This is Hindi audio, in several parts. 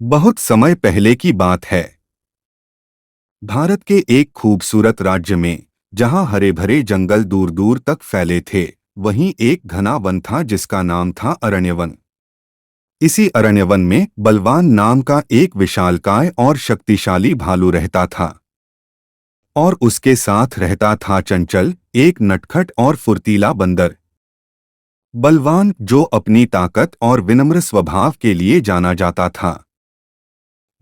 बहुत समय पहले की बात है। भारत के एक खूबसूरत राज्य में, जहां हरे भरे जंगल दूर दूर तक फैले थे, वहीं एक घना वन था जिसका नाम था अरण्यवन। इसी अरण्यवन में बलवान नाम का एक विशालकाय और शक्तिशाली भालू रहता था। और उसके साथ रहता था चंचल, एक नटखट और फुर्तीला बंदर। बलवान, जो अपनी ताकत और विनम्र स्वभाव के लिए जाना जाता था,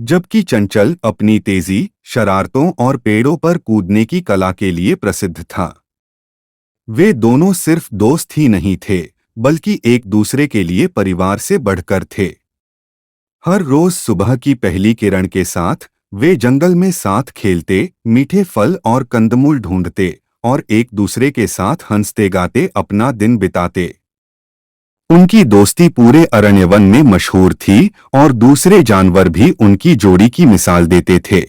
जबकि चंचल अपनी तेजी, शरारतों और पेड़ों पर कूदने की कला के लिए प्रसिद्ध था। वे दोनों सिर्फ दोस्त ही नहीं थे, बल्कि एक दूसरे के लिए परिवार से बढ़कर थे। हर रोज सुबह की पहली किरण के साथ वे जंगल में साथ खेलते, मीठे फल और कंदमूल ढूंढते और एक दूसरे के साथ हंसते गाते अपना दिन बिताते। उनकी दोस्ती पूरे अरण्यवन में मशहूर थी और दूसरे जानवर भी उनकी जोड़ी की मिसाल देते थे।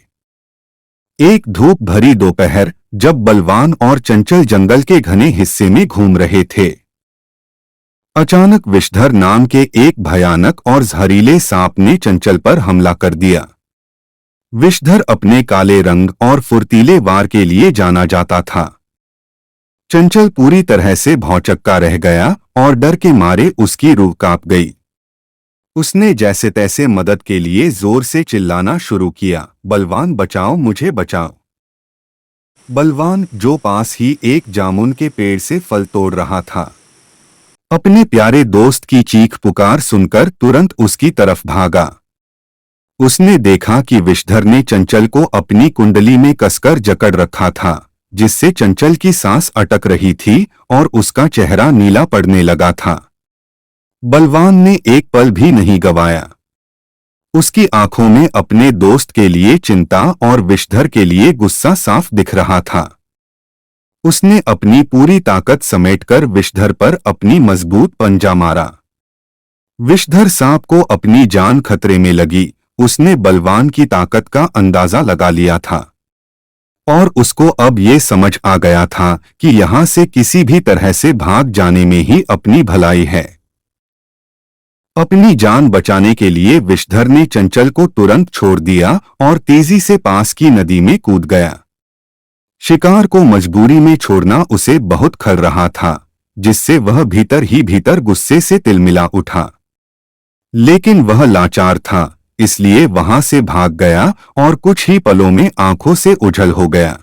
एक धूप भरी दोपहर, जब बलवान और चंचल जंगल के घने हिस्से में घूम रहे थे, अचानक विषधर नाम के एक भयानक और जहरीले सांप ने चंचल पर हमला कर दिया। विषधर अपने काले रंग और फुर्तीले वार के लिए जाना जाता था। चंचल पूरी तरह से भौचक्का रह गया और डर के मारे उसकी रूह कांप गई। उसने जैसे तैसे मदद के लिए जोर से चिल्लाना शुरू किया, बलवान बचाओ, मुझे बचाओ। बलवान, जो पास ही एक जामुन के पेड़ से फल तोड़ रहा था, अपने प्यारे दोस्त की चीख पुकार सुनकर तुरंत उसकी तरफ भागा। उसने देखा कि विषधर ने चंचल को अपनी कुंडली में कसकर जकड़ रखा था, जिससे चंचल की सांस अटक रही थी और उसका चेहरा नीला पड़ने लगा था। बलवान ने एक पल भी नहीं गंवाया। उसकी आंखों में अपने दोस्त के लिए चिंता और विषधर के लिए गुस्सा साफ दिख रहा था। उसने अपनी पूरी ताकत समेटकर विषधर पर अपनी मजबूत पंजा मारा। विषधर सांप को अपनी जान खतरे में लगी। उसने बलवान की ताकत का अंदाजा लगा लिया था और उसको अब ये समझ आ गया था कि यहां से किसी भी तरह से भाग जाने में ही अपनी भलाई है। अपनी जान बचाने के लिए विषधर ने चंचल को तुरंत छोड़ दिया और तेजी से पास की नदी में कूद गया। शिकार को मजबूरी में छोड़ना उसे बहुत खल रहा था, जिससे वह भीतर ही भीतर गुस्से से तिलमिला उठा। लेकिन वह लाचार था, इसलिए वहां से भाग गया और कुछ ही पलों में आंखों से ओझल हो गया।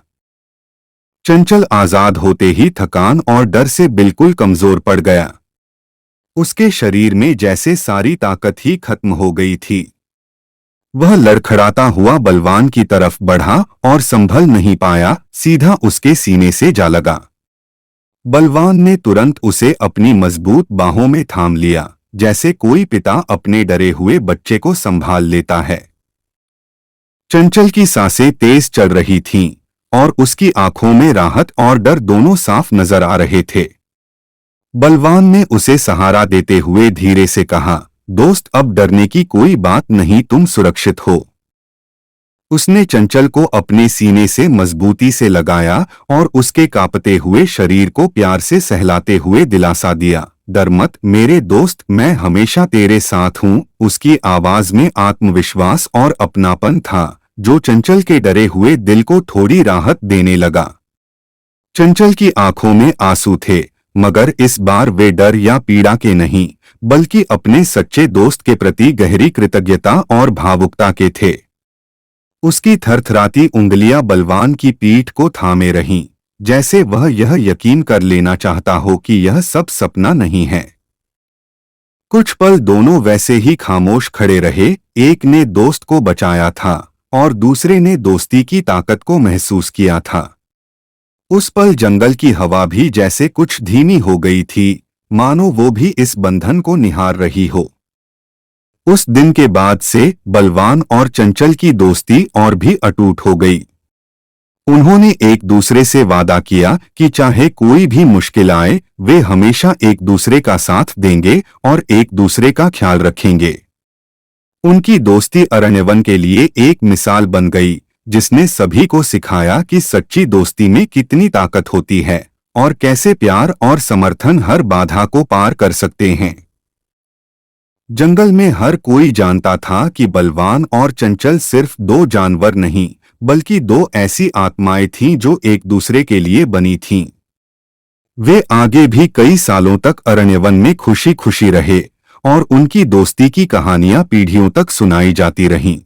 चंचल आजाद होते ही थकान और डर से बिल्कुल कमजोर पड़ गया। उसके शरीर में जैसे सारी ताकत ही खत्म हो गई थी। वह लड़खड़ाता हुआ बलवान की तरफ बढ़ा और संभल नहीं पाया, सीधा उसके सीने से जा लगा। बलवान ने तुरंत उसे अपनी मजबूत बाहों में थाम लिया, जैसे कोई पिता अपने डरे हुए बच्चे को संभाल लेता है। चंचल की सांसें तेज चल रही थीं और उसकी आंखों में राहत और डर दोनों साफ नजर आ रहे थे। बलवान ने उसे सहारा देते हुए धीरे से कहा, दोस्त, अब डरने की कोई बात नहीं, तुम सुरक्षित हो। उसने चंचल को अपने सीने से मजबूती से लगाया और उसके कांपते हुए शरीर को प्यार से सहलाते हुए दिलासा दिया, डर मत मेरे दोस्त, मैं हमेशा तेरे साथ हूँ। उसकी आवाज में आत्मविश्वास और अपनापन था, जो चंचल के डरे हुए दिल को थोड़ी राहत देने लगा। चंचल की आंखों में आंसू थे, मगर इस बार वे डर या पीड़ा के नहीं, बल्कि अपने सच्चे दोस्त के प्रति गहरी कृतज्ञता और भावुकता के थे। उसकी थरथराती उंगलियां बलवान की पीठ को थामे रहीं, जैसे वह यह यकीन कर लेना चाहता हो कि यह सब सपना नहीं है। कुछ पल दोनों वैसे ही खामोश खड़े रहे। एक ने दोस्त को बचाया था और दूसरे ने दोस्ती की ताकत को महसूस किया था। उस पल जंगल की हवा भी जैसे कुछ धीमी हो गई थी, मानो वो भी इस बंधन को निहार रही हो। उस दिन के बाद से बलवान और चंचल की दोस्ती और भी अटूट हो गई। उन्होंने एक दूसरे से वादा किया कि चाहे कोई भी मुश्किल आए, वे हमेशा एक दूसरे का साथ देंगे और एक दूसरे का ख्याल रखेंगे। उनकी दोस्ती अरण्यवन के लिए एक मिसाल बन गई, जिसने सभी को सिखाया कि सच्ची दोस्ती में कितनी ताकत होती है और कैसे प्यार और समर्थन हर बाधा को पार कर सकते हैं। जंगल में हर कोई जानता था कि बलवान और चंचल सिर्फ दो जानवर नहीं, बल्कि दो ऐसी आत्माएं थीं जो एक दूसरे के लिए बनी थीं। वे आगे भी कई सालों तक अरण्यवन में खुशी खुशी रहे और उनकी दोस्ती की कहानियां पीढ़ियों तक सुनाई जाती रहीं।